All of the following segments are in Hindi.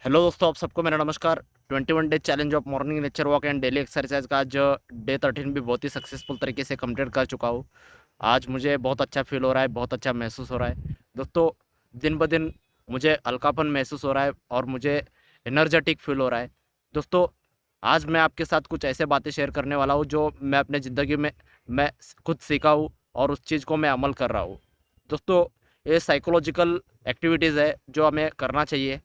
हेलो दोस्तों, आप सबको मेरा नमस्कार। 21 day challenge of morning nature walk and daily exercise का आज डे 13 भी बहुत ही सक्सेसफुल तरीके से कंप्लीट कर चुका हूँ। आज मुझे बहुत अच्छा फील हो रहा है, बहुत अच्छा महसूस हो रहा है। दोस्तों, दिन ब दिन मुझे हल्कापन महसूस हो रहा है और मुझे एनर्जेटिक फील हो रहा है। दोस्तों, आज मैं आपके साथ कुछ ऐसे बातें शेयर करने वाला हूँ जो मैं अपने ज़िंदगी में मैं खुद सीखा हूँ और उस चीज़ को मैं अमल कर रहा हूँ। दोस्तों, ये साइकोलॉजिकल एक्टिविटीज़ है जो हमें करना चाहिए।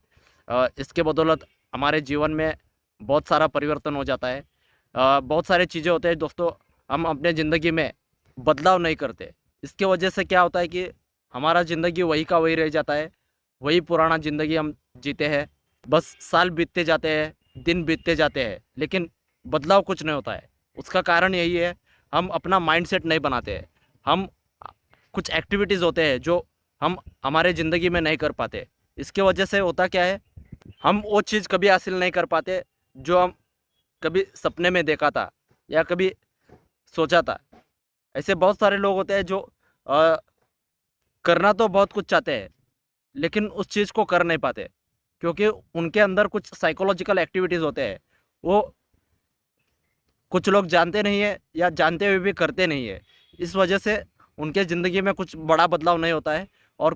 इसके बदौलत हमारे जीवन में बहुत सारा परिवर्तन हो जाता है। बहुत सारी चीज़ें होते हैं दोस्तों, हम अपने ज़िंदगी में बदलाव नहीं करते। इसके वजह से क्या होता है कि हमारा ज़िंदगी वही का वही रह जाता है। वही पुराना ज़िंदगी हम जीते हैं। बस साल बीतते जाते हैं, दिन बीतते जाते हैं, लेकिन बदलाव कुछ नहीं होता है। उसका कारण यही है, हम अपना माइंडसेट नहीं बनाते हैं। हम कुछ एक्टिविटीज़ होते हैं जो हम हमारे ज़िंदगी में नहीं कर पाते। इसके वजह से होता क्या है, हम वो चीज़ कभी हासिल नहीं कर पाते जो हम कभी सपने में देखा था या कभी सोचा था। ऐसे बहुत सारे लोग होते हैं जो करना तो बहुत कुछ चाहते हैं, लेकिन उस चीज़ को कर नहीं पाते क्योंकि उनके अंदर कुछ साइकोलॉजिकल एक्टिविटीज़ होते हैं। वो कुछ लोग जानते नहीं है या जानते हुए भी करते नहीं है। इस वजह से उनके ज़िंदगी में कुछ बड़ा बदलाव नहीं होता है और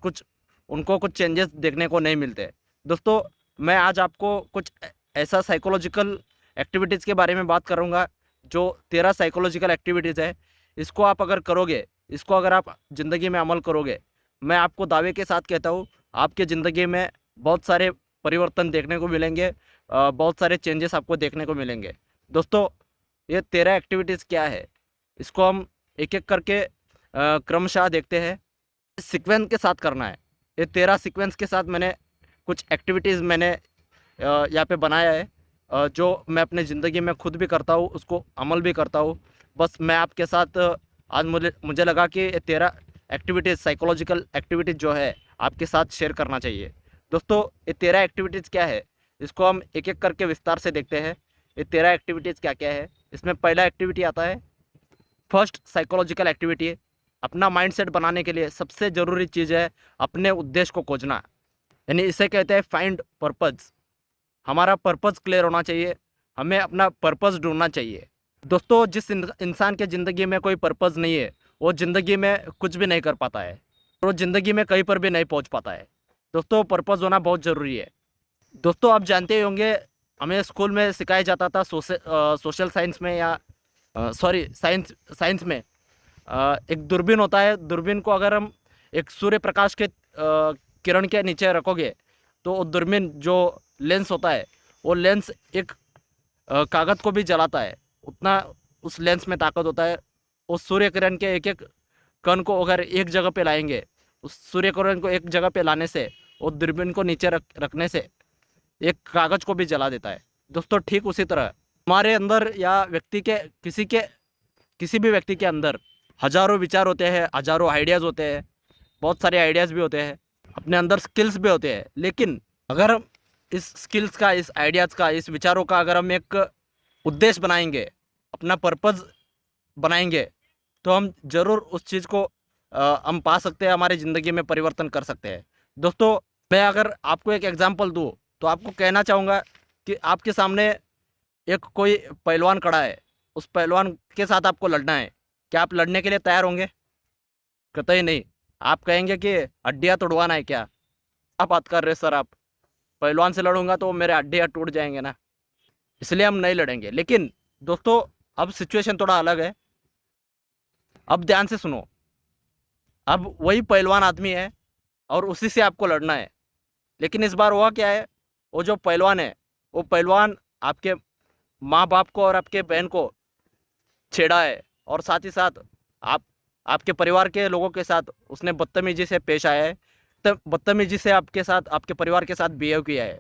उनको कुछ चेंजेस देखने को नहीं मिलते। दोस्तों, मैं आज आपको कुछ ऐसा साइकोलॉजिकल एक्टिविटीज़ के बारे में बात करूंगा जो 13 साइकोलॉजिकल एक्टिविटीज़ है। इसको आप अगर करोगे, इसको अगर आप ज़िंदगी में अमल करोगे, मैं आपको दावे के साथ कहता हूँ, आपके ज़िंदगी में बहुत सारे परिवर्तन देखने को मिलेंगे। बहुत सारे चेंजेस आपको देखने को मिलेंगे। दोस्तों, ये 13 एक्टिविटीज़ क्या है, इसको हम एक एक करके क्रमशः देखते हैं। सीक्वेंस के साथ करना है। ये 13 सीक्वेंस के साथ मैंने कुछ एक्टिविटीज़ मैंने यहाँ पे बनाया है, जो मैं अपने ज़िंदगी में खुद भी करता हूँ, उसको अमल भी करता हूँ। बस मैं आपके साथ आज मुझे मुझे लगा कि ये 13 एक्टिविटीज़ साइकोलॉजिकल एक्टिविटीज़ जो है आपके साथ शेयर करना चाहिए। दोस्तों, ये 13 एक्टिविटीज़ क्या है, इसको हम एक एक करके विस्तार से देखते हैं। ये 13 एक्टिविटीज़ क्या क्या है। इसमें पहला एक्टिविटी आता है फर्स्ट साइकोलॉजिकल एक्टिविटी। अपना माइंडसेट बनाने के लिए सबसे ज़रूरी चीज़ है अपने उद्देश्य को खोजना, यानी इसे कहते हैं फाइंड पर्पज़। हमारा पर्पज़ क्लियर होना चाहिए, हमें अपना पर्पज़ ढूंढना चाहिए। दोस्तों, जिस इंसान के ज़िंदगी में कोई पर्पज़ नहीं है, वो ज़िंदगी में कुछ भी नहीं कर पाता है और वो ज़िंदगी में कहीं पर भी नहीं पहुंच पाता है। दोस्तों, पर्पज़ होना बहुत ज़रूरी है। दोस्तों, आप जानते ही होंगे, हमें स्कूल में सिखाया जाता था सोशल साइंस में या सॉरी साइंस में एक दूरबीन होता है। दूरबीन को अगर हम एक सूर्य प्रकाश के किरण के नीचे रखोगे तो वो दूरबीन जो लेंस होता है, वो लेंस एक कागज़ को भी जलाता है। उतना उस लेंस में ताकत होता है। उस सूर्य किरण के एक एक कण को अगर एक जगह पे लाएंगे, उस सूर्य किरण को एक जगह पे लाने से, वो दूरबीन को नीचे रखने से एक कागज़ को भी जला देता है। दोस्तों, ठीक उसी तरह हमारे अंदर या किसी भी व्यक्ति के अंदर हज़ारों विचार होते हैं, हज़ारों आइडियाज़ होते हैं, बहुत सारे आइडियाज़ भी होते हैं, अपने अंदर स्किल्स भी होते हैं। लेकिन अगर हम इस स्किल्स का, इस आइडियाज़ का, इस विचारों का अगर हम एक उद्देश्य बनाएंगे, अपना पर्पज़ बनाएंगे, तो हम ज़रूर उस चीज़ को हम पा सकते हैं, हमारी ज़िंदगी में परिवर्तन कर सकते हैं। दोस्तों, मैं अगर आपको एक एग्जांपल दूँ तो आपको कहना चाहूँगा कि आपके सामने एक कोई पहलवान खड़ा है, उस पहलवान के साथ आपको लड़ना है। क्या आप लड़ने के लिए तैयार होंगे? कतई नहीं। आप कहेंगे कि हड्डियाँ तोड़वाना है क्या? आप बात कर रहे सर, आप पहलवान से लड़ूंगा तो मेरे हड्डियाँ टूट जाएंगे ना, इसलिए हम नहीं लड़ेंगे। लेकिन दोस्तों, अब सिचुएशन थोड़ा अलग है। अब ध्यान से सुनो। अब वही पहलवान आदमी है और उसी से आपको लड़ना है। लेकिन इस बार हुआ क्या है, वो जो पहलवान है, वो पहलवान आपके माँ बाप को और आपके बहन को छेड़ा है और साथ ही साथ आप आपके परिवार के लोगों के साथ उसने बदतमीजी से पेश आया है। तब बदतमीजी से आपके साथ, आपके परिवार के साथ बिहेव किया है।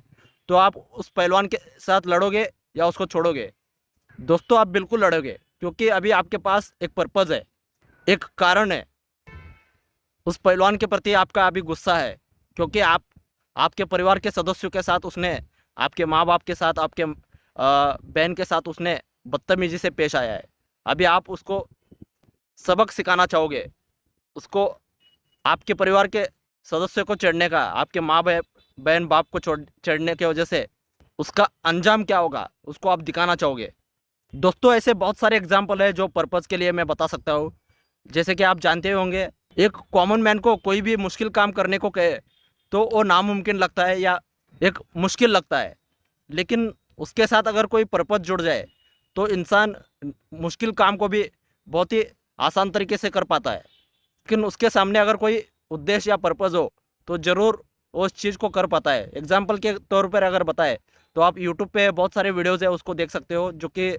तो आप उस पहलवान के साथ लड़ोगे या उसको छोड़ोगे? दोस्तों, आप बिल्कुल लड़ोगे, क्योंकि अभी आपके पास एक पर्पज़ है, एक कारण है। उस पहलवान के प्रति आपका अभी गुस्सा है क्योंकि आपके परिवार के सदस्यों के साथ उसने, आपके माँ बाप के साथ, आपके बहन के साथ उसने बदतमीजी से पेश आया है। अभी आप उसको सबक सिखाना चाहोगे, उसको, आपके परिवार के सदस्यों को चिढ़ने का, आपके माँ बहन बाप को चिढ़ने की वजह से उसका अंजाम क्या होगा उसको आप दिखाना चाहोगे। दोस्तों ऐसे बहुत सारे एग्जाम्पल है जो पर्पज़ के लिए मैं बता सकता हूँ। जैसे कि आप जानते होंगे, एक कॉमन मैन को कोई भी मुश्किल काम करने को कहे तो वो नामुमकिन लगता है या एक मुश्किल लगता है, लेकिन उसके साथ अगर कोई पर्पज़ जुड़ जाए तो इंसान मुश्किल काम को भी बहुत ही आसान तरीके से कर पाता है। लेकिन उसके सामने अगर कोई उद्देश्य या पर्पज़ हो तो ज़रूर वो उस चीज़ को कर पाता है। एग्जाम्पल के तौर पर अगर बताए तो आप यूट्यूब पे बहुत सारे वीडियोज़ है उसको देख सकते हो, जो कि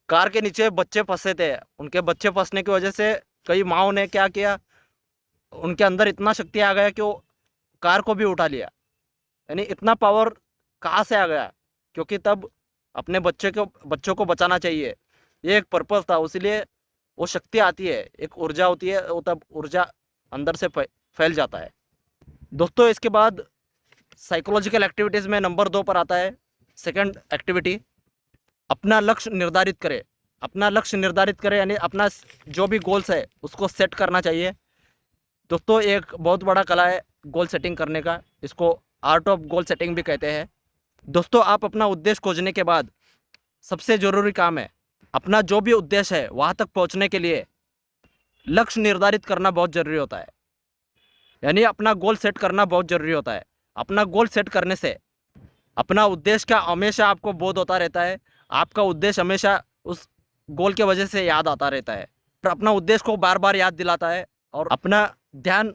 कार के नीचे बच्चे फंसे थे। उनके बच्चे फंसने की वजह से कई माँओं ने क्या किया, उनके अंदर इतना शक्ति आ गया कि वो कार को भी उठा लिया। यानी इतना पावर कहाँ से आ गया, क्योंकि तब अपने बच्चों को बचाना चाहिए, ये एक पर्पज़ था। इसीलिए वो शक्ति आती है, एक ऊर्जा होती है, वो तब ऊर्जा अंदर से फैल जाता है। दोस्तों इसके बाद साइकोलॉजिकल एक्टिविटीज़ में नंबर 2 पर आता है सेकंड एक्टिविटी, अपना लक्ष्य निर्धारित करें। अपना लक्ष्य निर्धारित करें यानी अपना जो भी गोल्स है उसको सेट करना चाहिए। दोस्तों एक बहुत बड़ा कला है गोल सेटिंग करने का, इसको आर्ट ऑफ गोल सेटिंग भी कहते हैं। दोस्तों आप अपना उद्देश्य खोजने के बाद सबसे ज़रूरी काम है अपना जो भी उद्देश्य है वहाँ तक पहुँचने के लिए लक्ष्य निर्धारित करना बहुत ज़रूरी होता है। यानी अपना गोल सेट करना बहुत ज़रूरी होता है। अपना गोल सेट करने से अपना उद्देश्य का हमेशा आपको बोध होता रहता है, आपका उद्देश्य हमेशा उस गोल के वजह से याद आता रहता है और अपना उद्देश्य को बार बार याद दिलाता है और अपना ध्यान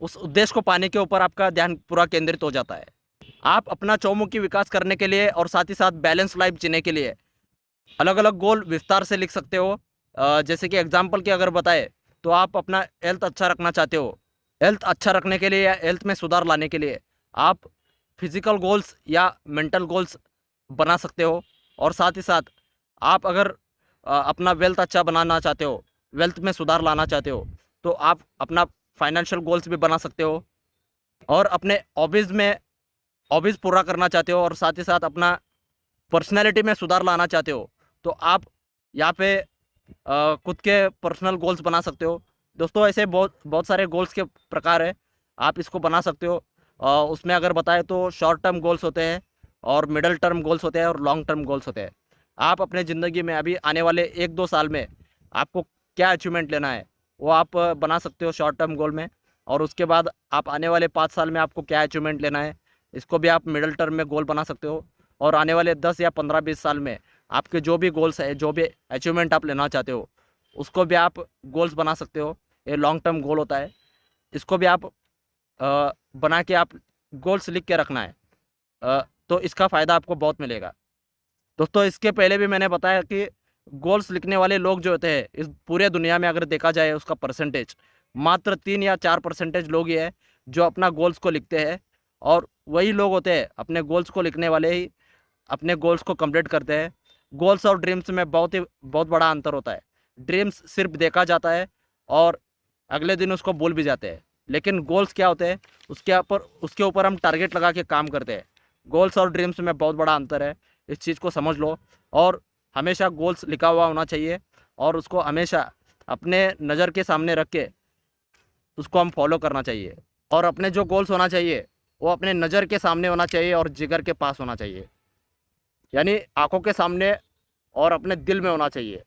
उस उद्देश्य को पाने के ऊपर आपका ध्यान पूरा केंद्रित हो जाता है। आप अपना चौमुखी विकास करने के लिए और साथ ही साथ बैलेंस लाइफ जीने के लिए अलग अलग गोल विस्तार से लिख सकते हो। जैसे कि एग्जाम्पल के अगर बताए तो आप अपना हेल्थ अच्छा रखना चाहते हो, हेल्थ अच्छा रखने के लिए या हेल्थ में सुधार लाने के लिए आप फिजिकल गोल्स या मेंटल गोल्स बना सकते हो। और साथ ही साथ आप अगर अपना वेल्थ अच्छा बनाना चाहते हो, वेल्थ में सुधार लाना चाहते हो, तो आप अपना फाइनेंशियल गोल्स भी बना सकते हो। और अपने हॉबीज़ पूरा करना चाहते हो और साथ ही साथ अपना पर्सनैलिटी में सुधार लाना चाहते हो तो आप यहाँ पे खुद के पर्सनल गोल्स बना सकते हो। दोस्तों ऐसे बहुत बहुत सारे गोल्स के प्रकार है, आप इसको बना सकते हो। उसमें अगर बताएं तो शॉर्ट टर्म गोल्स होते हैं और मिडल टर्म गोल्स होते हैं और लॉन्ग टर्म गोल्स होते हैं। आप अपने ज़िंदगी में अभी आने वाले 1-2 साल में आपको क्या अचीवमेंट लेना है वो आप बना सकते हो शॉर्ट टर्म गोल में, और उसके बाद आप आने वाले 5 साल में आपको क्या अचीवमेंट लेना है इसको भी आप मिडल टर्म में गोल बना सकते हो। और आने वाले 10 या 15-20 साल में आपके जो भी गोल्स है, जो भी अचीवमेंट आप लेना चाहते हो उसको भी आप गोल्स बना सकते हो। ये लॉन्ग टर्म गोल होता है, इसको भी आप बना के आप गोल्स लिख के रखना है, तो इसका फ़ायदा आपको बहुत मिलेगा। दोस्तों इसके पहले भी मैंने बताया कि गोल्स लिखने वाले लोग जो होते हैं इस पूरे दुनिया में अगर देखा जाए उसका परसेंटेज मात्र 3 या 4% लोग ही है जो अपना गोल्स को लिखते हैं, और वही लोग होते हैं अपने गोल्स को लिखने वाले ही अपने गोल्स को कंप्लीट करते हैं। गोल्स और ड्रीम्स में बहुत बड़ा अंतर होता है। ड्रीम्स सिर्फ देखा जाता है और अगले दिन उसको भूल भी जाते हैं, लेकिन गोल्स क्या होते हैं उसके ऊपर हम टारगेट लगा के काम करते हैं। गोल्स और ड्रीम्स में बहुत बड़ा अंतर है, इस चीज़ को समझ लो। और हमेशा गोल्स लिखा हुआ होना चाहिए और उसको हमेशा अपने नज़र के सामने रख के उसको हम फॉलो करना चाहिए। और अपने जो गोल्स होना चाहिए वो अपने नज़र के सामने होना चाहिए और जिगर के पास होना चाहिए, यानी आंखों के सामने और अपने दिल में होना चाहिए।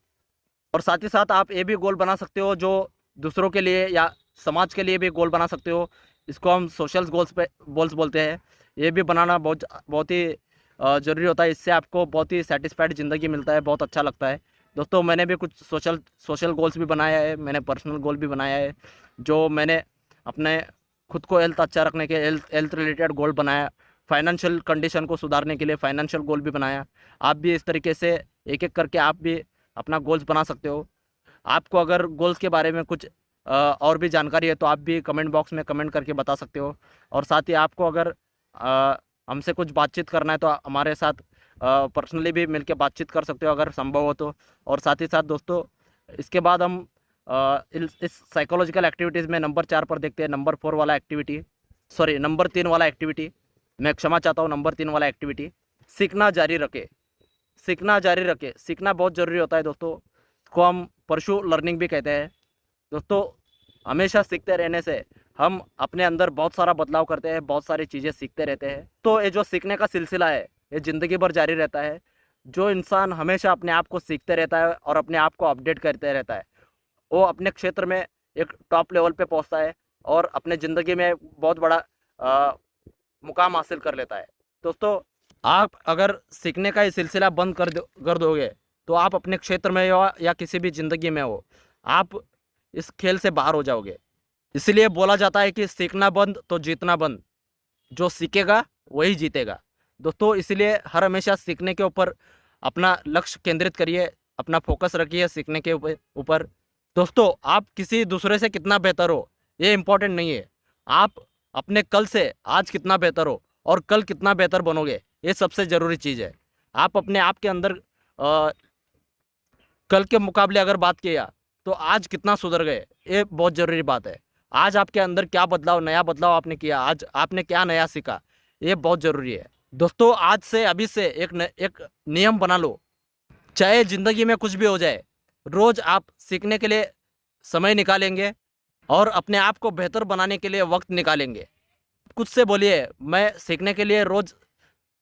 और साथ ही साथ आप ये भी गोल बना सकते हो जो दूसरों के लिए या समाज के लिए भी गोल बना सकते हो, इसको हम सोशल गोल्स बोलते हैं। ये भी बनाना बहुत ही ज़रूरी होता है, इससे आपको बहुत ही सेटिस्फाइड ज़िंदगी मिलता है, बहुत अच्छा लगता है। दोस्तों मैंने भी कुछ सोशल गोल्स भी बनाया है, मैंने पर्सनल गोल भी बनाया है, जो मैंने अपने खुद को हेल्थ अच्छा रखने के हेल्थ रिलेटेड गोल बनाया, फाइनेंशियल कंडीशन को सुधारने के लिए फाइनेंशियल गोल भी बनाया। आप भी इस तरीके से एक एक करके आप भी अपना गोल्स बना सकते हो। आपको अगर गोल्स के बारे में कुछ और भी जानकारी है तो आप भी कमेंट बॉक्स में कमेंट करके बता सकते हो। और साथ ही आपको अगर हमसे कुछ बातचीत करना है तो हमारे साथ पर्सनली भी मिलके बातचीत कर सकते हो अगर संभव हो तो। और साथ ही साथ दोस्तों इसके बाद हम इस साइकोलॉजिकल एक्टिविटीज़ में नंबर 4 पर देखते हैं नंबर 4 वाला एक्टिविटी, सॉरी नंबर 3 वाला एक्टिविटी, मैं क्षमा चाहता हूँ, नंबर 3 वाला एक्टिविटी, सीखना जारी रखे। सीखना जारी रखे, सीखना बहुत ज़रूरी होता है दोस्तों, इसको हम परशु लर्निंग भी कहते हैं। दोस्तों हमेशा सीखते रहने से हम अपने अंदर बहुत सारा बदलाव करते हैं, बहुत सारी चीज़ें सीखते रहते हैं। तो ये जो सीखने का सिलसिला है ये ज़िंदगी भर जारी रहता है। जो इंसान हमेशा अपने आप को सीखते रहता है और अपने आप को अपडेट करते रहता है, वो अपने क्षेत्र में एक टॉप लेवल पे पहुंचता है और अपने ज़िंदगी में बहुत बड़ा मुकाम हासिल कर लेता है। दोस्तों, आप अगर सीखने का ये सिलसिला बंद कर दोगे तो आप अपने क्षेत्र में हो या किसी भी ज़िंदगी में हो, आप इस खेल से बाहर हो जाओगे। इसलिए बोला जाता है कि सीखना बंद तो जीतना बंद। जो सीखेगा वही जीतेगा। दोस्तों, इसलिए हर हमेशा सीखने के ऊपर अपना लक्ष्य केंद्रित करिए, अपना फोकस रखिए सीखने के ऊपर। दोस्तों, आप किसी दूसरे से कितना बेहतर हो ये इम्पोर्टेंट नहीं है। आप अपने कल से आज कितना बेहतर हो और कल कितना बेहतर बनोगे ये सबसे ज़रूरी चीज़ है। आप अपने आप के अंदर कल के मुकाबले अगर बात किया तो आज कितना सुधर गए ये बहुत ज़रूरी बात है। आज आपके अंदर क्या बदलाव, नया बदलाव आपने किया, आज आपने क्या नया सीखा, ये बहुत ज़रूरी है। दोस्तों, आज से अभी से एक नियम बना लो, चाहे ज़िंदगी में कुछ भी हो जाए, रोज़ आप सीखने के लिए समय निकालेंगे और अपने आप को बेहतर बनाने के लिए वक्त निकालेंगे। खुद से बोलिए, मैं सीखने के लिए रोज़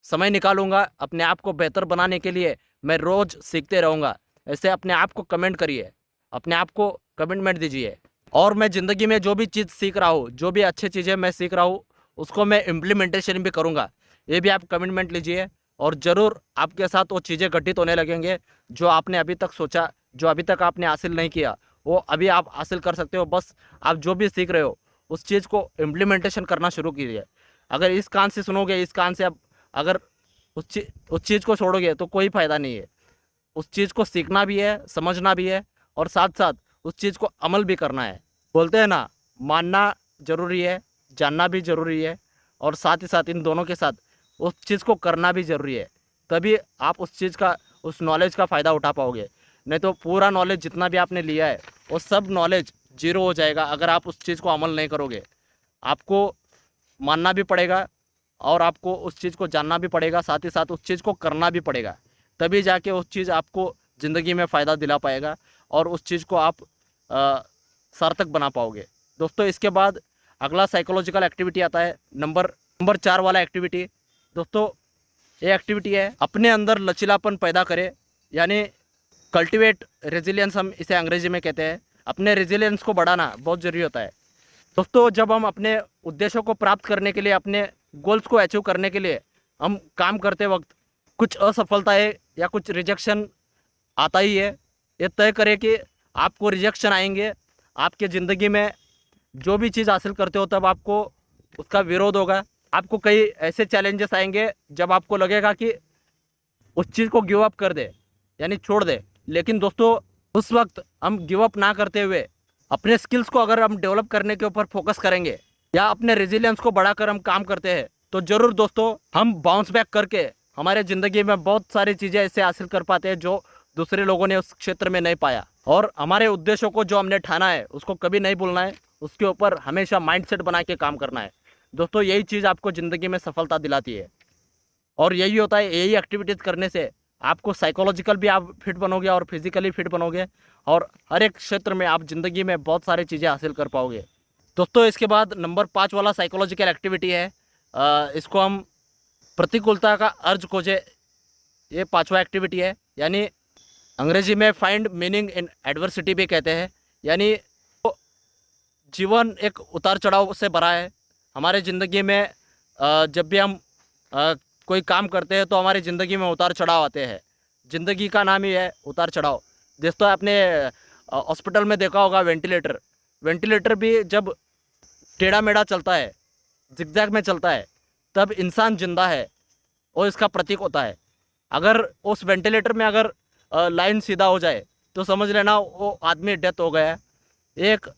समय निकालूंगा, अपने आप को बेहतर बनाने के लिए मैं रोज़ सीखते रहूँगा। ऐसे अपने आप को कमेंट करिए, अपने आप को कमिटमेंट दीजिए। और मैं ज़िंदगी में जो भी चीज़ सीख रहा हूँ, जो भी अच्छी चीज़ें मैं सीख रहा हूँ, उसको मैं इम्प्लीमेंटेशन भी करूँगा, ये भी आप कमिटमेंट लीजिए। और ज़रूर आपके साथ वो चीज़ें घटित होने लगेंगे जो आपने अभी तक सोचा, जो अभी तक आपने हासिल नहीं किया, वो अभी आप हासिल कर सकते हो। बस आप जो भी सीख रहे हो उस चीज़ को इम्प्लीमेंटेशन करना शुरू कीजिए। अगर इस कान से सुनोगे, इस कान से आप अगर उस चीज़ को छोड़ोगे तो कोई फ़ायदा नहीं है। उस चीज़ को सीखना भी है, समझना भी है और साथ साथ उस चीज़ को अमल भी करना है। बोलते हैं ना, मानना ज़रूरी है, जानना भी ज़रूरी है और साथ ही साथ इन दोनों के साथ उस चीज़ को करना भी ज़रूरी है। तभी आप उस चीज़ का, उस नॉलेज का फ़ायदा उठा पाओगे। नहीं तो पूरा नॉलेज जितना भी आपने लिया है वो सब नॉलेज जीरो हो जाएगा अगर आप उस चीज़ को अमल नहीं करोगे। आपको मानना भी पड़ेगा और आपको उस चीज़ को जानना भी पड़ेगा, साथ ही साथ उस चीज़ को करना भी पड़ेगा। तभी जाके उस चीज़ आपको ज़िंदगी में फ़ायदा दिला पाएगा और उस चीज़ को आप सार्थक बना पाओगे। दोस्तों, इसके बाद अगला साइकोलॉजिकल एक्टिविटी आता है, नंबर 4 वाला एक्टिविटी। दोस्तों, ये एक्टिविटी है अपने अंदर लचीलापन पैदा करे, यानी कल्टिवेट रेजिलियंस, हम इसे अंग्रेजी में कहते हैं। अपने रेजिलियंस को बढ़ाना बहुत ज़रूरी होता है। दोस्तों, जब हम अपने उद्देश्यों को प्राप्त करने के लिए, अपने गोल्स को अचीव करने के लिए हम काम करते वक्त कुछ असफलताएं या कुछ रिजेक्शन आता ही है। ये तय करें कि आपको रिजेक्शन आएंगे, आपके ज़िंदगी में जो भी चीज़ हासिल करते हो तब आपको उसका विरोध होगा। आपको कई ऐसे चैलेंजेस आएंगे जब आपको लगेगा कि उस चीज़ को गिव अप कर दे, यानी छोड़ दे। लेकिन दोस्तों, उस वक्त हम गिव अप ना करते हुए अपने स्किल्स को अगर हम डेवलप करने के ऊपर फोकस करेंगे या अपने रेजिलियंस को बढ़ाकर हम काम करते हैं तो ज़रूर दोस्तों हम बाउंस बैक करके हमारे ज़िंदगी में बहुत सारी चीज़ें ऐसे हासिल कर पाते हैं जो दूसरे लोगों ने उस क्षेत्र में नहीं पाया। और हमारे उद्देश्यों को जो हमने ठाना है उसको कभी नहीं भूलना है, उसके ऊपर हमेशा माइंडसेट बना के काम करना है। दोस्तों, यही चीज़ आपको ज़िंदगी में सफलता दिलाती है और यही होता है, यही एक्टिविटीज़ करने से आपको साइकोलॉजिकल भी आप फिट बनोगे और फिजिकली फिट बनोगे और हर एक क्षेत्र में आप ज़िंदगी में बहुत सारी चीज़ें हासिल कर पाओगे। दोस्तों, इसके बाद नंबर 5 वाला साइकोलॉजिकल एक्टिविटी है, इसको हम प्रतिकूलता का अर्ज खोजे, ये 5वां एक्टिविटी है। यानी अंग्रेजी में फाइंड मीनिंग इन एडवर्सिटी भी कहते हैं। यानी तो जीवन एक उतार चढ़ाव से भरा है। हमारे ज़िंदगी में जब भी हम कोई काम करते हैं तो हमारी ज़िंदगी में उतार चढ़ाव आते हैं। ज़िंदगी का नाम ही है उतार चढ़ाव। दोस्तों, आपने हॉस्पिटल में देखा होगा वेंटिलेटर भी जब टेढ़ा मेढ़ा चलता है, जिगजैग में चलता है, तब इंसान जिंदा है और इसका प्रतीक होता है। अगर उस वेंटिलेटर में अगर लाइन सीधा हो जाए तो समझ लेना वो आदमी डेथ हो गया है। एक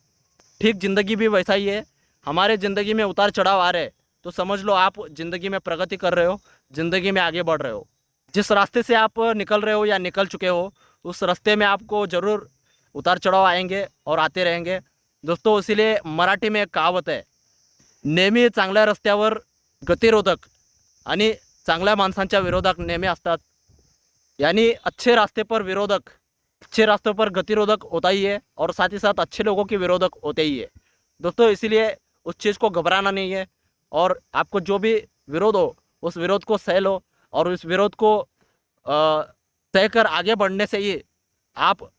ठीक ज़िंदगी भी वैसा ही है। हमारे ज़िंदगी में उतार चढ़ाव आ रहे हैं तो समझ लो आप ज़िंदगी में प्रगति कर रहे हो, ज़िंदगी में आगे बढ़ रहे हो। जिस रास्ते से आप निकल रहे हो या निकल चुके हो उस रास्ते में आपको ज़रूर उतार चढ़ाव आएंगे और आते रहेंगे। दोस्तों, इसीलिए मराठी में एक कहावत है, नेहमी चांगल्या रस्त्यावर गतिरोधक आणि चांगल्या माणसांच्या विरोधक नेहमी असतात। यानी अच्छे रास्ते पर विरोधक, अच्छे रास्तों पर गतिरोधक होता ही है और साथ ही साथ अच्छे लोगों के विरोधक होते ही है। दोस्तों, इसीलिए उस चीज़ को घबराना नहीं है, और आपको जो भी विरोध हो उस विरोध को सह लो, और उस विरोध को सह कर आगे बढ़ने से ही आप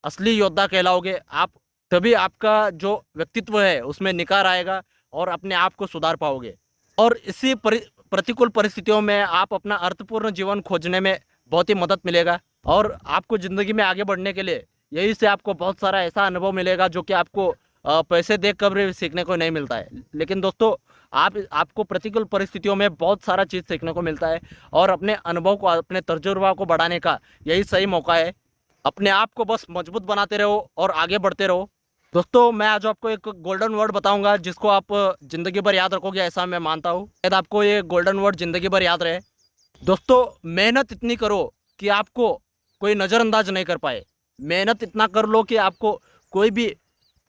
असली योद्धा कहलाओगे। आप तभी आपका जो व्यक्तित्व है उसमें निखार आएगा और अपने आप को सुधार पाओगे, और इसी प्रतिकूल परिस्थितियों में आप अपना अर्थपूर्ण जीवन खोजने में बहुत ही मदद मिलेगा। और आपको ज़िंदगी में आगे बढ़ने के लिए यही से आपको बहुत सारा ऐसा अनुभव मिलेगा जो कि आपको पैसे देख कर भी सीखने को नहीं मिलता है। लेकिन दोस्तों, आपको प्रतिकूल परिस्थितियों में बहुत सारा चीज़ सीखने को मिलता है, और अपने अनुभव को, अपने तजुर्बा को बढ़ाने का यही सही मौका है। अपने आप को बस मजबूत बनाते रहो और आगे बढ़ते रहो। दोस्तों, मैं आज आपको एक गोल्डन वर्ड बताऊंगा जिसको आप ज़िंदगी भर याद रखोगे, ऐसा मैं मानता हूँ। शायद आपको ये गोल्डन वर्ड ज़िंदगी भर याद रहे। दोस्तों, मेहनत इतनी करो कि आपको कोई नज़रअंदाज नहीं कर पाए। मेहनत इतना कर लो कि आपको कोई भी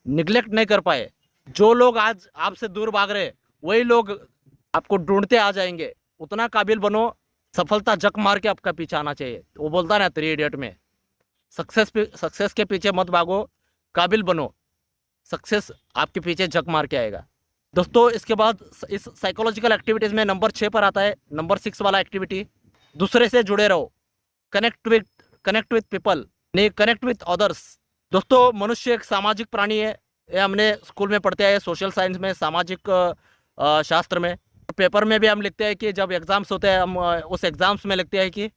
निगलेक्ट नहीं कर पाए। जो लोग आज आपसे दूर भाग रहे वही लोग आपको ढूंढते आ जाएंगे। उतना काबिल बनो, सफलता जक मार के आपका पीछे आना चाहिए। वो बोलता है ना 3 इडियट में, सक्सेस के पीछे मत भागो, काबिल बनो, सक्सेस आपके पीछे जक मार के आएगा। दोस्तों, इसके बाद इस साइकोलॉजिकल एक्टिविटीज़ में नंबर 6 पर आता है, नंबर 6 वाला एक्टिविटी, दूसरे से जुड़े रहो। कनेक्ट विथ पीपल, नहीं कनेक्ट विथ अदर्स। दोस्तों, मनुष्य एक सामाजिक प्राणी है। ये हमने स्कूल में पढ़ते हैं, सोशल साइंस में, सामाजिक शास्त्र में। पेपर में भी हम लिखते हैं कि जब एग्ज़ाम्स होते हैं हम उस एग्ज़ाम्स में लिखते हैं कि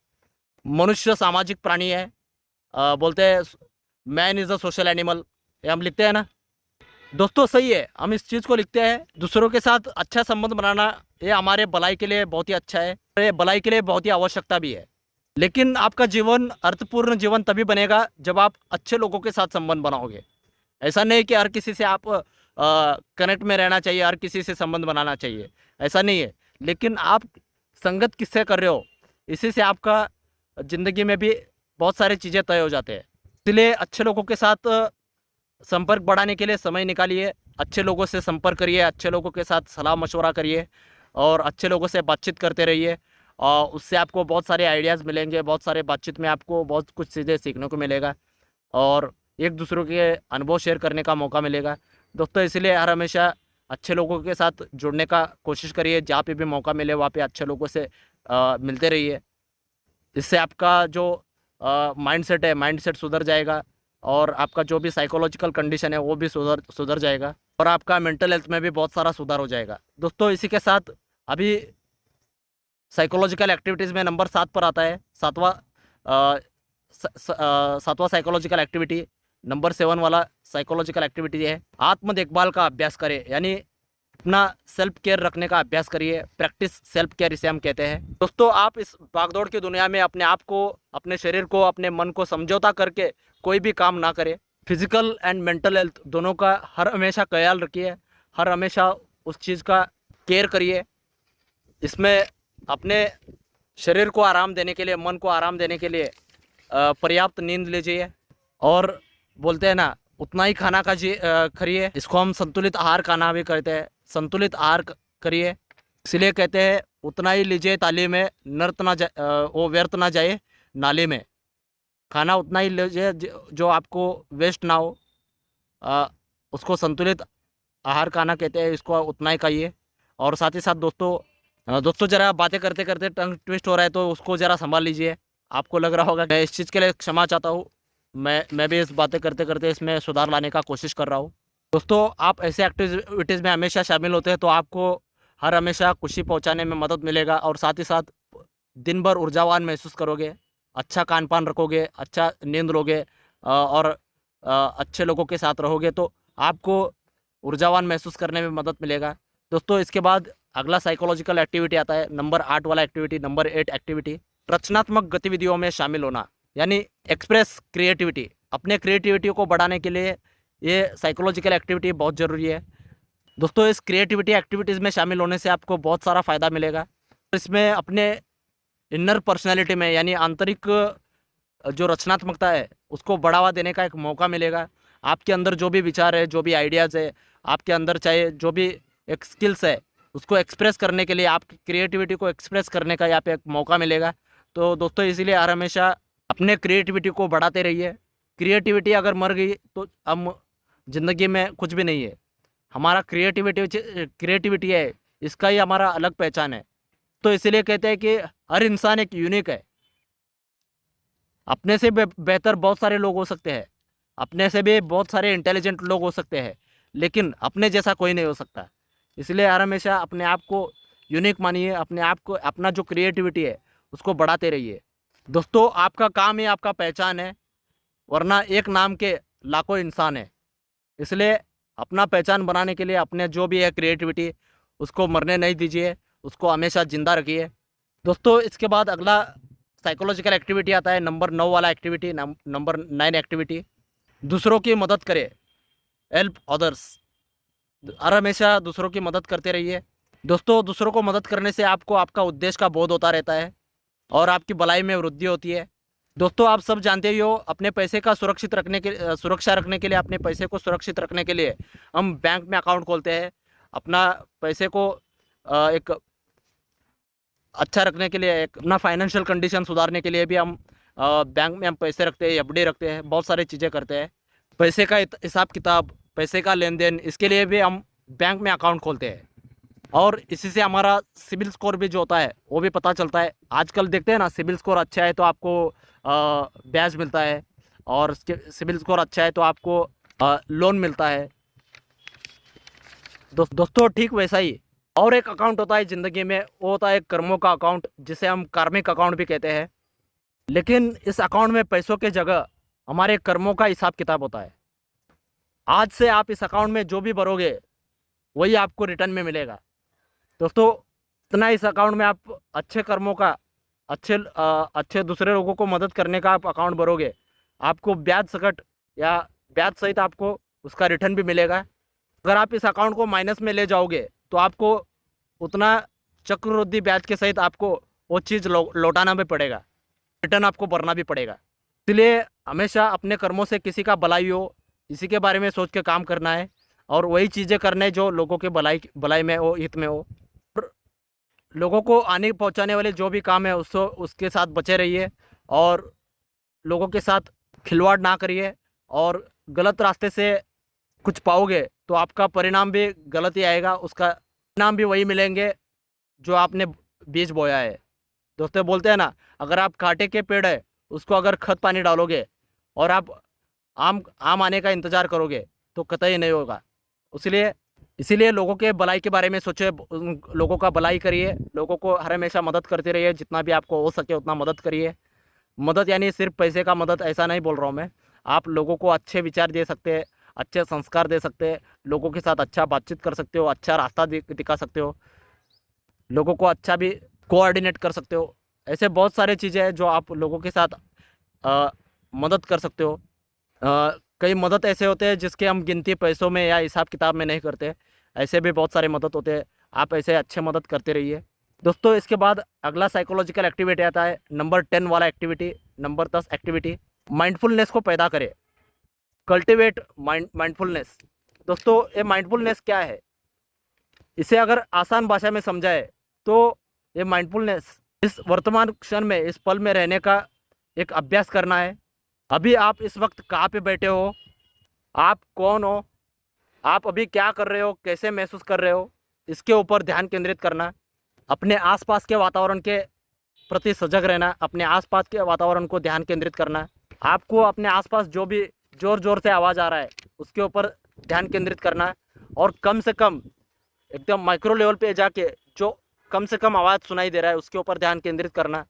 मनुष्य सामाजिक प्राणी है। बोलते हैं man is a social animal, ये हम लिखते हैं ना। दोस्तों, सही है, हम इस चीज़ को लिखते हैं। दूसरों के साथ अच्छा संबंध बनाना ये हमारे भलाई के लिए बहुत ही अच्छा है, ये भलाई के लिए बहुत ही आवश्यकता भी है। लेकिन आपका जीवन अर्थपूर्ण जीवन तभी बनेगा जब आप अच्छे लोगों के साथ संबंध बनाओगे। ऐसा नहीं कि हर किसी से आप कनेक्ट में रहना चाहिए, हर किसी से संबंध बनाना चाहिए, ऐसा नहीं है। लेकिन आप संगत किससे कर रहे हो, इसी से आपका ज़िंदगी में भी बहुत सारी चीज़ें तय हो जाते हैं। इसलिए अच्छे लोगों के साथ संपर्क बढ़ाने के लिए समय निकालिए, अच्छे लोगों से संपर्क करिए, अच्छे लोगों के साथ सलाह मशवरा करिए, और अच्छे लोगों से बातचीत करते रहिए। और उससे आपको बहुत सारे आइडियाज़ मिलेंगे, बहुत सारे बातचीत में आपको बहुत कुछ चीज़ें सीखने को मिलेगा, और एक दूसरों के अनुभव शेयर करने का मौका मिलेगा। दोस्तों, इसलिए हर हमेशा अच्छे लोगों के साथ जुड़ने का कोशिश करिए। जहाँ पे भी मौका मिले वहाँ पे अच्छे लोगों से मिलते रहिए। इससे आपका जो माइंडसेट है, माइंडसेट सुधर जाएगा, और आपका जो भी साइकोलॉजिकल कंडीशन है वो भी सुधर जाएगा, और आपका मेंटल हेल्थ में भी बहुत सारा सुधार हो जाएगा। दोस्तों, इसी के साथ अभी साइकोलॉजिकल एक्टिविटीज़ में नंबर 7 पर आता है, सातवां साइकोलॉजिकल एक्टिविटी, नंबर 7 वाला साइकोलॉजिकल एक्टिविटी है, आत्म देखभाल का अभ्यास करें। यानी अपना सेल्फ केयर रखने का अभ्यास करिए। प्रैक्टिस सेल्फ केयर इसे हम कहते हैं। दोस्तों, आप इस भागदौड़ की दुनिया में अपने आप को, अपने शरीर को, अपने मन को समझौता करके कोई भी काम ना करें। फिजिकल एंड मेंटल हेल्थ दोनों का हर हमेशा ख्याल रखिए, हर हमेशा उस चीज़ का केयर करिए। इसमें अपने शरीर को आराम देने के लिए, मन को आराम देने के लिए पर्याप्त नींद लीजिए, और बोलते हैं ना उतना ही खाना करिए। इसको हम संतुलित आहार खाना भी कहते हैं। संतुलित आहार करिए, इसलिए कहते हैं उतना ही लीजिए थाली में, वो व्यर्थ ना जाए नाली में। खाना उतना ही लीजिए जो आपको वेस्ट ना हो, उसको संतुलित आहार खाना कहते हैं। इसको उतना ही खाइए। और साथ ही साथ दोस्तों ज़रा बातें करते करते टंग ट्विस्ट हो रहा है तो उसको ज़रा संभाल लीजिए। आपको लग रहा होगा, मैं इस चीज़ के लिए क्षमा चाहता हूँ। मैं भी इस बातें करते करते इसमें सुधार लाने का कोशिश कर रहा हूँ। दोस्तों, आप ऐसे एक्टिविटीज़ में हमेशा शामिल होते हैं तो आपको हर हमेशा खुशी पहुँचाने में मदद मिलेगा, और साथ ही साथ दिन भर ऊर्जावान महसूस करोगे, अच्छा खान पान रखोगे, अच्छा नींद लोगे, और अच्छे लोगों के साथ रहोगे तो आपको ऊर्जावान महसूस करने में मदद मिलेगा। दोस्तों, इसके बाद अगला साइकोलॉजिकल एक्टिविटी आता है, नंबर 8 वाला एक्टिविटी, नंबर 8 एक्टिविटी, रचनात्मक गतिविधियों में शामिल होना, यानी एक्सप्रेस क्रिएटिविटी। अपने क्रिएटिविटी को बढ़ाने के लिए ये साइकोलॉजिकल एक्टिविटी बहुत ज़रूरी है। दोस्तों, इस क्रिएटिविटी एक्टिविटीज़ में शामिल होने से आपको बहुत सारा फ़ायदा मिलेगा। इसमें अपने इनर पर्सनैलिटी में, यानी आंतरिक जो रचनात्मकता है उसको बढ़ावा देने का एक मौका मिलेगा। आपके अंदर जो भी विचार है, जो भी आइडियाज़ है, आपके अंदर चाहे जो भी एक स्किल्स है उसको एक्सप्रेस करने के लिए, आपकी क्रिएटिविटी को एक्सप्रेस करने का यहाँ पे एक मौका मिलेगा। तो दोस्तों, इसीलिए हर हमेशा अपने क्रिएटिविटी को बढ़ाते रहिए। क्रिएटिविटी अगर मर गई तो हम ज़िंदगी में कुछ भी नहीं है। हमारा क्रिएटिविटी है, इसका ही हमारा अलग पहचान है। तो इसीलिए कहते हैं कि हर इंसान एक यूनिक है। अपने से बेहतर बहुत सारे लोग हो सकते हैं, अपने से भी बहुत सारे इंटेलिजेंट लोग हो सकते हैं, लेकिन अपने जैसा कोई नहीं हो सकता। इसलिए हर हमेशा अपने आप को यूनिक मानिए, अपने आप को, अपना जो क्रिएटिविटी है उसको बढ़ाते रहिए। दोस्तों, आपका काम ही आपका पहचान है, वरना एक नाम के लाखों इंसान है। इसलिए अपना पहचान बनाने के लिए अपने जो भी है क्रिएटिविटी, उसको मरने नहीं दीजिए, उसको हमेशा ज़िंदा रखिए। दोस्तों, इसके बाद अगला साइकोलॉजिकल एक्टिविटी आता है, नंबर 9 वाला एक्टिविटी, नंबर 9 एक्टिविटी, दूसरों की मदद करें, हेल्प अदर्स। हर हमेशा दूसरों की मदद करते रहिए। दोस्तों, दूसरों को मदद करने से आपको आपका उद्देश्य का बोध होता रहता है और आपकी भलाई में वृद्धि होती है। दोस्तों, आप सब जानते ही हो, अपने पैसे का सुरक्षा रखने के लिए, अपने पैसे को सुरक्षित रखने के लिए हम बैंक में अकाउंट खोलते हैं। अपना पैसे को एक अच्छा रखने के लिए, एक अपना फाइनेंशियल कंडीशन सुधारने के लिए भी हम बैंक में हम पैसे रखते हैं, एफडी रखते हैं, बहुत सारी चीज़ें करते हैं। पैसे का हिसाब किताब, पैसे का लेन देन, इसके लिए भी हम बैंक में अकाउंट खोलते हैं। और इसी से हमारा सिबिल स्कोर भी जो होता है वो भी पता चलता है। आजकल देखते हैं ना, सिबिल स्कोर अच्छा है तो आपको ब्याज मिलता है, और सिबिल स्कोर अच्छा है तो आपको लोन मिलता है। दोस्तों, ठीक वैसा ही और एक अकाउंट होता है ज़िंदगी में, वो होता है कर्मों का अकाउंट, जिसे हम कार्मिक अकाउंट भी कहते हैं। लेकिन इस अकाउंट में पैसों की जगह हमारे कर्मों का हिसाब किताब होता है। आज से आप इस अकाउंट में जो भी भरोगे वही आपको रिटर्न में मिलेगा। दोस्तों, इतना इस अकाउंट में आप अच्छे कर्मों का, अच्छे दूसरे लोगों को मदद करने का आप अकाउंट भरोगे, आपको ब्याज सकट या ब्याज सहित आपको उसका रिटर्न भी मिलेगा। अगर आप इस अकाउंट को माइनस में ले जाओगे तो आपको उतना चक्रवृद्धि ब्याज के सहित आपको वो चीज़ लौटाना भी पड़ेगा, रिटर्न आपको भरना भी पड़ेगा। इसलिए हमेशा अपने कर्मों से किसी का भलाई हो, इसी के बारे में सोच के काम करना है, और वही चीज़ें करना है जो लोगों के भलाई में हो, हित में हो। लोगों को हानि पहुंचाने वाले जो भी काम है उसके साथ बचे रहिए, और लोगों के साथ खिलवाड़ ना करिए। और गलत रास्ते से कुछ पाओगे तो आपका परिणाम भी गलत ही आएगा, उसका परिणाम भी वही मिलेंगे जो आपने बीज बोया है। दोस्तों, बोलते हैं ना, अगर आप कांटे के पेड़ है उसको अगर खत पानी डालोगे और आप आम आने का इंतज़ार करोगे तो कतई नहीं होगा। इसीलिए लोगों के भलाई के बारे में सोचे, लोगों का भलाई करिए, लोगों को हर हमेशा मदद करते रहिए, जितना भी आपको हो सके उतना मदद करिए। मदद यानी सिर्फ पैसे का मदद, ऐसा नहीं बोल रहा हूँ मैं। आप लोगों को अच्छे विचार दे सकते हैं, अच्छे संस्कार दे सकते हैं, लोगों के साथ अच्छा बातचीत कर सकते हो, अच्छा रास्ता दिखा सकते हो, लोगों को अच्छा भी कोऑर्डिनेट कर सकते हो। ऐसे बहुत सारे चीज़ें हैं जो आप लोगों के साथ मदद कर सकते हो। कई मदद ऐसे होते हैं जिसके हम गिनती पैसों में या हिसाब किताब में नहीं करते, ऐसे भी बहुत सारे मदद होते हैं। आप ऐसे अच्छे मदद करते रहिए। दोस्तों, इसके बाद अगला साइकोलॉजिकल एक्टिविटी आता है, नंबर 10 वाला एक्टिविटी, नंबर 10 एक्टिविटी, माइंडफुलनेस को पैदा करे, कल्टिवेट माइंडफुलनेस। दोस्तों, ये माइंडफुलनेस क्या है, इसे अगर आसान भाषा में समझाए तो ये माइंडफुलनेस इस वर्तमान क्षण में, इस पल में रहने का एक अभ्यास करना है। अभी आप इस वक्त कहाँ पे बैठे हो, आप कौन हो, आप अभी क्या कर रहे हो, कैसे महसूस कर रहे हो, इसके ऊपर ध्यान केंद्रित करना। अपने आसपास के वातावरण के प्रति सजग रहना, अपने आसपास के वातावरण को ध्यान केंद्रित करना। आपको अपने आसपास जो भी ज़ोर ज़ोर से आवाज़ आ रहा है उसके ऊपर ध्यान केंद्रित करना है, और कम से कम एकदम माइक्रो लेवल पे जाके जो कम से कम आवाज़ सुनाई दे रहा है उसके ऊपर ध्यान केंद्रित करना।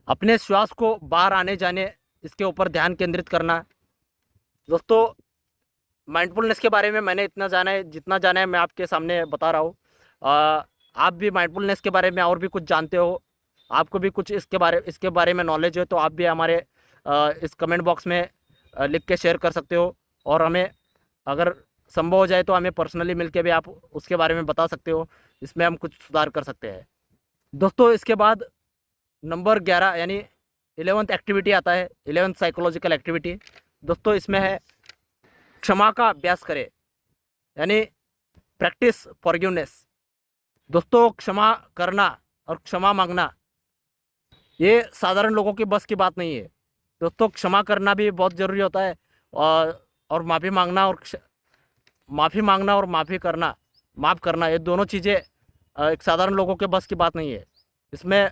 अपने श्वास को बाहर आने जाने, इसके ऊपर ध्यान केंद्रित करना। दोस्तों, माइंडफुलनेस के बारे में मैंने इतना जाना है, जितना जाना है मैं आपके सामने बता रहा हूँ। आप भी माइंडफुलनेस के बारे में और भी कुछ जानते हो, आपको भी कुछ इसके बारे में नॉलेज है, तो आप भी हमारे इस कमेंट बॉक्स में लिख के शेयर कर सकते हो, और हमें अगर संभव हो जाए तो हमें पर्सनली मिलके भी आप उसके बारे में बता सकते हो, इसमें हम कुछ सुधार कर सकते हैं। दोस्तों, इसके बाद नंबर 11 यानी 11th एक्टिविटी आता है, 11th साइकोलॉजिकल एक्टिविटी। दोस्तों, इसमें है क्षमा का अभ्यास करें, यानी प्रैक्टिस फॉरगिवनेस। दोस्तों, क्षमा करना और क्षमा मांगना ये साधारण लोगों की बस की बात नहीं है। दोस्तों, क्षमा करना भी बहुत ज़रूरी होता है, और माफ़ी मांगना और माफ़ी मांगना और माफ़ करना ये दोनों चीज़ें एक साधारण लोगों के बस की बात नहीं है। इसमें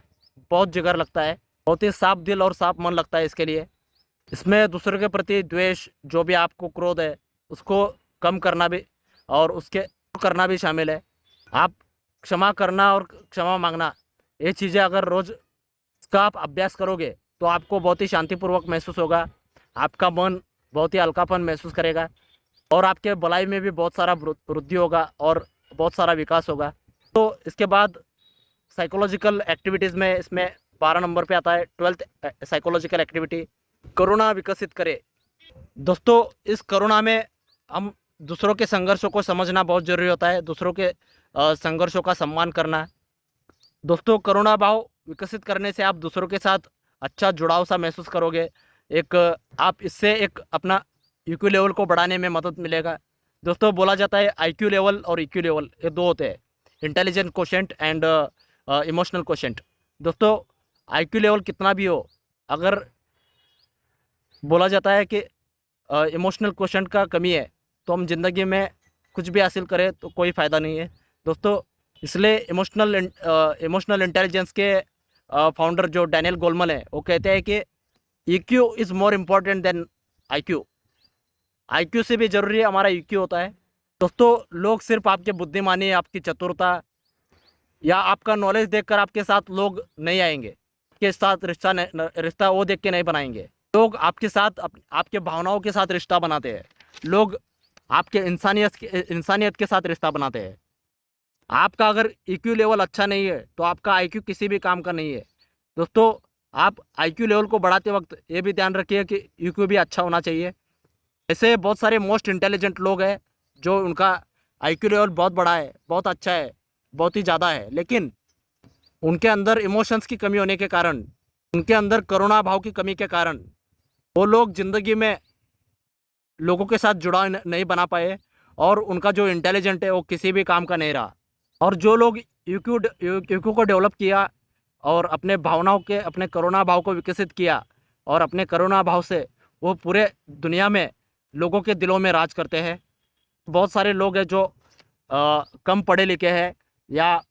बहुत जिगर लगता है, बहुत ही साफ दिल और साफ मन लगता है इसके लिए। इसमें दूसरों के प्रति द्वेष, जो भी आपको क्रोध है उसको कम करना भी और उसके करना भी शामिल है। आप क्षमा करना और क्षमा मांगना, ये चीज़ें अगर रोज़ इसका आप अभ्यास करोगे तो आपको बहुत ही शांतिपूर्वक महसूस होगा। आपका मन बहुत ही हल्कापन महसूस करेगा और आपके भलाई में भी बहुत सारा वृद्धि होगा और बहुत सारा विकास होगा। तो इसके बाद साइकोलॉजिकल एक्टिविटीज़ में इसमें 12 नंबर पे आता है 12th साइकोलॉजिकल एक्टिविटी, करुणा विकसित करे। दोस्तों, इस करुणा में हम दूसरों के संघर्षों को समझना बहुत ज़रूरी होता है, दूसरों के संघर्षों का सम्मान करना। दोस्तों, करुणा भाव विकसित करने से आप दूसरों के साथ अच्छा जुड़ाव सा महसूस करोगे। एक आप इससे एक अपना IQ लेवल को बढ़ाने में मदद मिलेगा। दोस्तों, बोला जाता है IQ लेवल और EQ लेवल ये दो होते हैं, intelligent quotient and emotional quotient. दोस्तों, IQ लेवल कितना भी हो, अगर बोला जाता है कि इमोशनल कोशेंट का कमी है तो हम ज़िंदगी में कुछ भी हासिल करें तो कोई फ़ायदा नहीं है। दोस्तों, इसलिए इमोशनल इंटेलिजेंस के फाउंडर जो डैनियल गोलमन है वो कहते हैं कि EQ is more important than IQ। IQ से भी ज़रूरी हमारा EQ होता है। दोस्तों, लोग सिर्फ आपके बुद्धिमानी, आपकी चतुरता या आपका नॉलेज देखकर आपके साथ लोग नहीं आएंगे, आपके साथ रिश्ता वो देख के नहीं बनाएंगे। लोग आपके साथ आपके भावनाओं के साथ रिश्ता बनाते हैं। लोग आपके इंसानियत के साथ रिश्ता बनाते हैं। आपका अगर EQ लेवल अच्छा नहीं है तो आपका IQ किसी भी काम का नहीं है। दोस्तों, आप IQ लेवल को बढ़ाते वक्त ये भी ध्यान रखिए कि EQ भी अच्छा होना चाहिए। ऐसे बहुत सारे मोस्ट इंटेलिजेंट लोग हैं जो उनका IQ लेवल बहुत बड़ा है, बहुत अच्छा है, बहुत ही ज़्यादा है, लेकिन उनके अंदर इमोशंस की कमी होने के कारण, उनके अंदर करुणा भाव की कमी के कारण वो लोग ज़िंदगी में लोगों के साथ जुड़ाव नहीं बना पाए और उनका जो इंटेलिजेंट है वो किसी भी काम का नहीं रहा। और जो लोग EQ को डेवलप किया और अपने भावनाओं के, अपने करुणा भाव को विकसित किया और अपने करुणा भाव से वो पूरे दुनिया में लोगों के दिलों में राज करते हैं। बहुत सारे लोग हैं जो कम पढ़े लिखे हैं या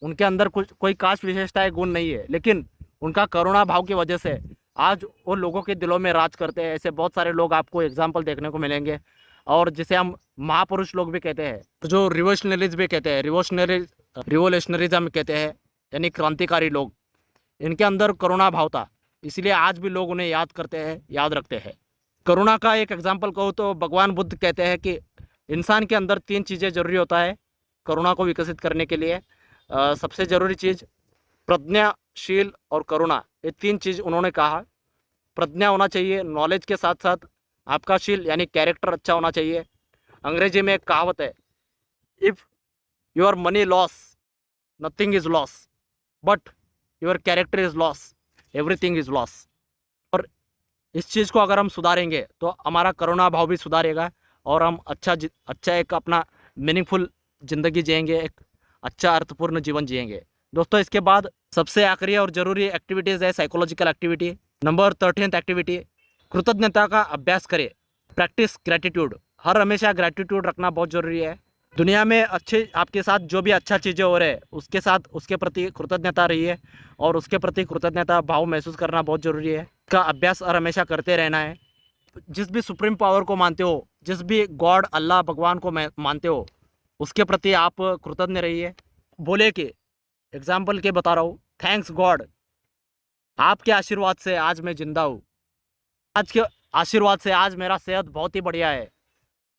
उनके अंदर कोई खास विशेषताएं गुण नहीं है, लेकिन उनका करुणा भाव की वजह से आज वो लोगों के दिलों में राज करते हैं। ऐसे बहुत सारे लोग आपको एग्जाम्पल देखने को मिलेंगे और जिसे हम महापुरुष लोग भी कहते हैं, तो जो रिवोल्यूशनरीज भी कहते हैं, रिवोल्यूशनरिज्म कहते हैं, यानी क्रांतिकारी लोग। इनके अंदर करुणा भाव था, इसलिए आज भी लोग उन्हें याद करते हैं, याद रखते हैं। करुणा का एक एग्जाम्पल कहूँ तो भगवान बुद्ध कहते हैं कि इंसान के अंदर 3 चीज़ें ज़रूरी होता है करुणा को विकसित करने के लिए। सबसे ज़रूरी चीज़ प्रज्ञा, शील और करुणा, ये 3 चीज़ उन्होंने कहा। प्रज्ञा होना चाहिए, नॉलेज के साथ साथ आपका शील यानी कैरेक्टर अच्छा होना चाहिए। अंग्रेजी में एक कहावत है, if your money loss nothing is loss, but your character is loss everything is loss. और इस चीज़ को अगर हम सुधारेंगे तो हमारा करुणा भाव भी सुधारेगा और हम अच्छा एक अपना मीनिंगफुल ज़िंदगी जिएंगे, एक अच्छा अर्थपूर्ण जीवन जिएंगे। दोस्तों, इसके बाद सबसे आखिरी और ज़रूरी एक्टिविटीज़ है psychological activity, number 13th activity, कृतज्ञता का अभ्यास करें, प्रैक्टिस ग्रैटिट्यूड। हर हमेशा ग्रैटिट्यूड रखना बहुत ज़रूरी है। दुनिया में अच्छे आपके साथ जो भी अच्छा चीज़ें हो रहे हैं उसके साथ उसके प्रति कृतज्ञता रहिए और उसके प्रति कृतज्ञता भाव महसूस करना बहुत ज़रूरी है। इसका अभ्यास हर हमेशा करते रहना है। जिस भी सुप्रीम पावर को मानते हो, जिस भी गॉड, अल्लाह, भगवान को मानते हो, उसके प्रति आप कृतज्ञ रहिए। बोले कि एग्जाम्पल के बता रहा हूँ, थैंक्स गॉड, आपके आशीर्वाद से आज मैं जिंदा हूँ, आज के आशीर्वाद से आज मेरा सेहत बहुत ही बढ़िया है,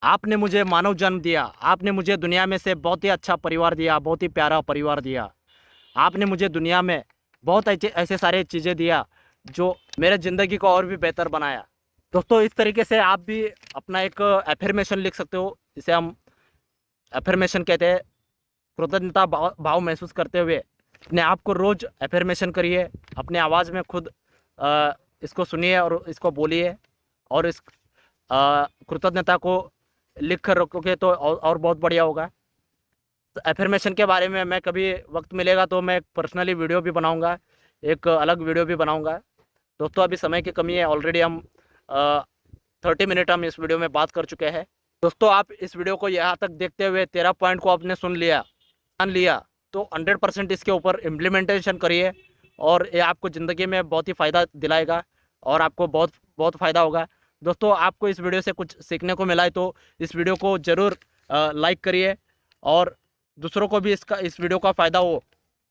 आपने मुझे मानव जन्म दिया, आपने मुझे दुनिया में से बहुत ही अच्छा परिवार दिया, बहुत ही प्यारा परिवार दिया, आपने मुझे दुनिया में बहुत ऐसे सारे चीज़ें दिया जो मेरे ज़िंदगी को और भी बेहतर बनाया। दोस्तों, इस तरीके से आप भी अपना एक एफर्मेशन लिख सकते हो, जिसे हम एफर्मेशन कहते हैं। कृतज्ञता भाव महसूस करते हुए अपने आप को रोज़ एफर्मेशन करिए, अपने आवाज़ में खुद इसको सुनिए और इसको बोलिए और इस कृतज्ञता को लिख कर रखोगे तो और बहुत बढ़िया होगा। तो एफर्मेशन के बारे में मैं कभी वक्त मिलेगा तो मैं पर्सनली वीडियो भी बनाऊंगा, एक अलग वीडियो भी बनाऊंगा। दोस्तों, अभी समय की कमी है, ऑलरेडी हम 30 मिनट हम इस वीडियो में बात कर चुके हैं। दोस्तों आप इस वीडियो को यहाँ तक देखते हुए 13 पॉइंट को आपने सुन लिया, जान लिया, तो 100% इसके ऊपर इम्प्लीमेंटेशन करिए और ये आपको ज़िंदगी में बहुत ही फ़ायदा दिलाएगा और आपको बहुत बहुत फ़ायदा होगा। दोस्तों आपको इस वीडियो से कुछ सीखने को मिला है तो इस वीडियो को ज़रूर लाइक करिए और दूसरों को भी इस वीडियो का फ़ायदा हो,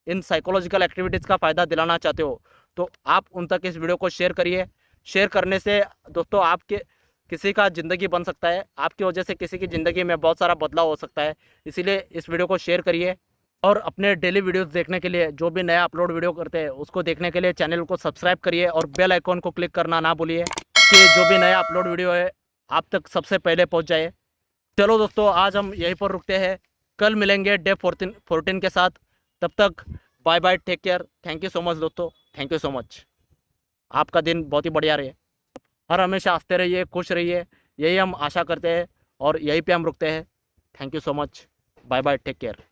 इन साइकोलॉजिकल एक्टिविटीज़ का फ़ायदा दिलाना चाहते हो तो आप उन तक इस वीडियो को शेयर करिए। शेयर करने से दोस्तों आपके किसी का ज़िंदगी बन सकता है, आपकी वजह से किसी की ज़िंदगी में बहुत सारा बदलाव हो सकता है। इसीलिए इस वीडियो को शेयर करिए और अपने डेली वीडियोस देखने के लिए, जो भी नया अपलोड वीडियो करते हैं उसको देखने के लिए चैनल को सब्सक्राइब करिए और बेल आइकॉन को क्लिक करना ना भूलिए कि जो भी नया अपलोड वीडियो है आप तक सबसे पहले पहुंच जाए। चलो दोस्तों आज हम यहीं पर रुकते हैं, कल मिलेंगे डे 14 के साथ। तब तक bye bye, take care, thank you so much दोस्तों, थैंक यू सो मच। आपका दिन बहुत ही बढ़िया रहे, हर हमेशा हंसते रहिए, खुश रहिए, यही हम आशा करते हैं और यहीं पे हम रुकते हैं। Thank you so much, bye bye, take care.